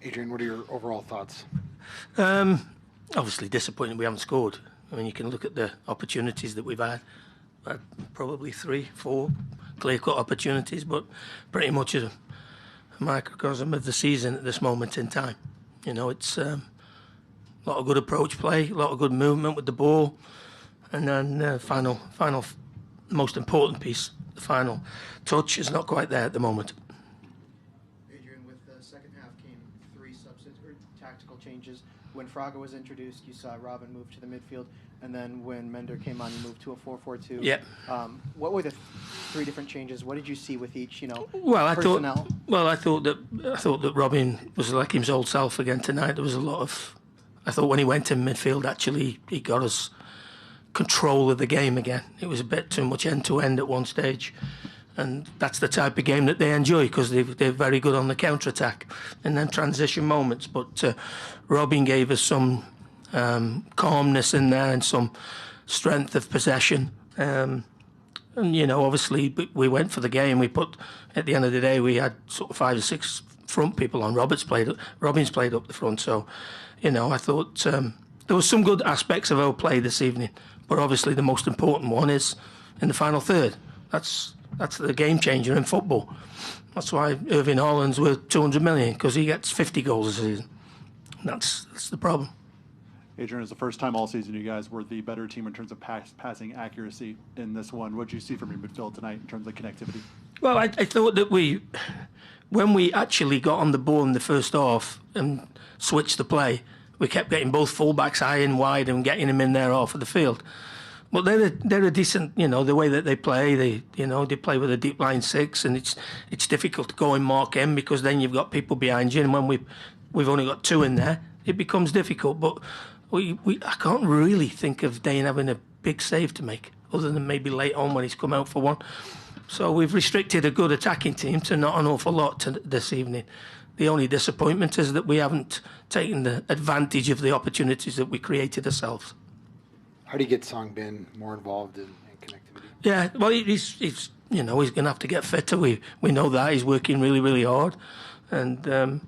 Adrian, what are your overall thoughts? Obviously disappointing we haven't scored. I mean, you can look at the opportunities that we've had probably 3, 4 clear-cut opportunities, but pretty much a microcosm of the season at this moment in time. You know, it's a lot of good approach play, a lot of good movement with the ball, and then final, most important piece, the final touch is not quite there at the moment. Adrian, with the second half came 3 tactical changes. When Fraga was introduced, you saw Robin move to the midfield, and then when Mender came on, you moved to a 4-4-2. Yeah. What were the 3 different changes? What did you see with each? Personnel? I thought that Robin was like his old self again tonight. There was a lot of. I thought when he went in midfield, actually, he got us control of the game again. It was a bit too much end to end at one stage. And that's the type of game that they enjoy because they're very good on the counter-attack and then transition moments. But Robin gave us some calmness in there and some strength of possession. And, you know, obviously we went for the game. We put, at the end of the day, we had sort of 5 or 6 front people on. Robin's played up the front. So, you know, I thought there was some good aspects of our play this evening. But obviously the most important one is in the final third. That's the game changer in football. That's why Irving Haaland's worth 200 million, because he gets 50 goals a season. That's the problem. Adrian, it's the first time all season you guys were the better team in terms of passing accuracy in this one. What did you see from your midfield tonight in terms of connectivity? Well, I thought that when we actually got on the ball in the first half and switched the play, we kept getting both fullbacks high and wide and getting them in there off of the field. But they're a decent, you know, the way that they play. They play with a deep line 6, and it's difficult to go and mark him because then you've got people behind you, and when we've only got 2 in there, it becomes difficult. But I can't really think of Dane having a big save to make, other than maybe late on when he's come out for one. So we've restricted a good attacking team to not an awful lot this evening. The only disappointment is that we haven't taken the advantage of the opportunities that we created ourselves. How do you get Song Bin more involved in connectivity? Yeah, well, he's going to have to get fitter. We know that he's working really, really hard, and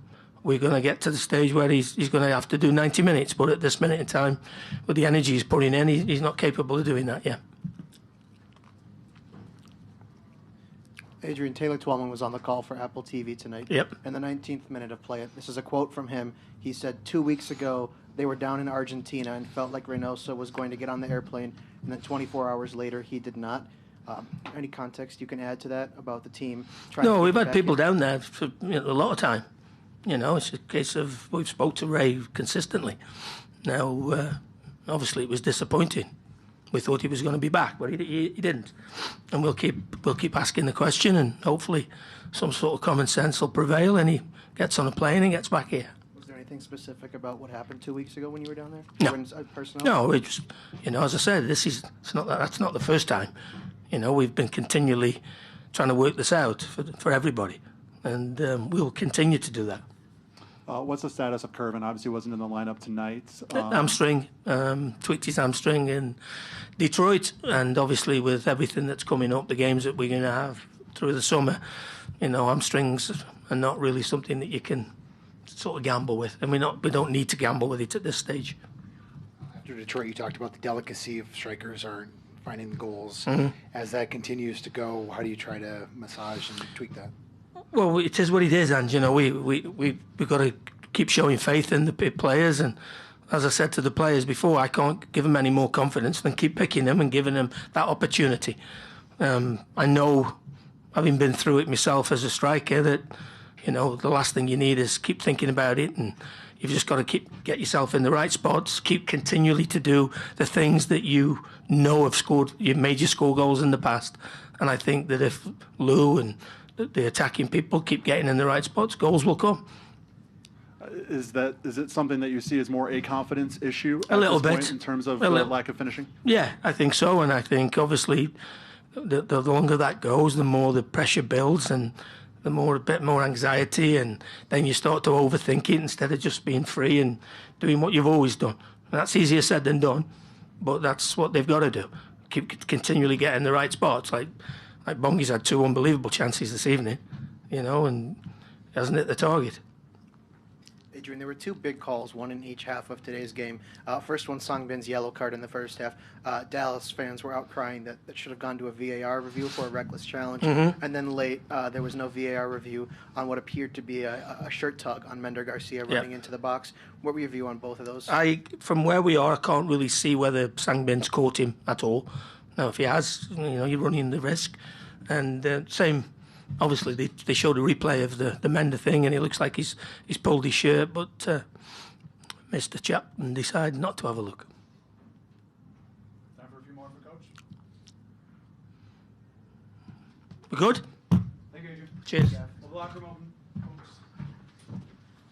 we're going to get to the stage where he's going to have to do 90 minutes. But at this minute in time, with the energy he's putting in, he's not capable of doing that yet. Adrian, Taylor Twellman was on the call for Apple TV tonight. Yep. In the 19th minute of play, this is a quote from him. He said 2 weeks ago they were down in Argentina and felt like Reynoso was going to get on the airplane, and then 24 hours later he did not. Any context you can add to that about the team? No, we've had people down there for a lot of time. You know, it's a case of we've spoke to Ray consistently. Now, obviously it was disappointing. We thought he was going to be back, but he didn't. And we'll keep asking the question, and hopefully some sort of common sense will prevail, and he gets on a plane and gets back here. Was there anything specific about what happened 2 weeks ago when you were down there? No. No, it's, as I said, that's not the first time. You know, we've been continually trying to work this out for everybody, and we'll continue to do that. What's the status of Curvin? Obviously wasn't in the lineup tonight. Hamstring, tweaked his hamstring in Detroit, and obviously with everything that's coming up, the games that we're going to have through the summer, hamstrings are not really something that you can sort of gamble with, and we don't need to gamble with it at this stage. After Detroit, you talked about the delicacy of strikers aren't finding the goals. Mm-hmm. As that continues to go, how do you try to massage and tweak that? Well, it is what it is, and we've got to keep showing faith in the players. And as I said to the players before, I can't give them any more confidence than keep picking them and giving them that opportunity. I know, having been through it myself as a striker, that the last thing you need is keep thinking about it, and you've just got to get yourself in the right spots, keep continually to do the things that you've made you score goals in the past. And I think that if Lou and the attacking people keep getting in the right spots, goals will come. Is it something that you see as more a confidence issue a little bit point in terms of lack of finishing? Yeah, I think so, and I think obviously the longer that goes, the more the pressure builds and a bit more anxiety, and then you start to overthink it instead of just being free and doing what you've always done. And that's easier said than done, but that's what they've got to do. Keep continually getting the right spots. Like Bongi's had 2 unbelievable chances this evening, and hasn't hit the target. Adrian, there were two big calls, one in each half of today's game. First one, Songbin's yellow card in the first half. Dallas fans were out crying that should have gone to a VAR review for a reckless challenge. And then late, there was no VAR review on what appeared to be a shirt tug on Mender Garcia running into the box. What were your view on both of those? From where we are, I can't really see whether Sangbin's caught him at all. Now, if he has, you're running the risk. And same, obviously, they showed a replay of the Mender thing, and it looks like he's pulled his shirt, but missed the chap and decided not to have a look. Time for a few more for Coach. We're good? Thank you, Adrian. Cheers. Well, the locker room open.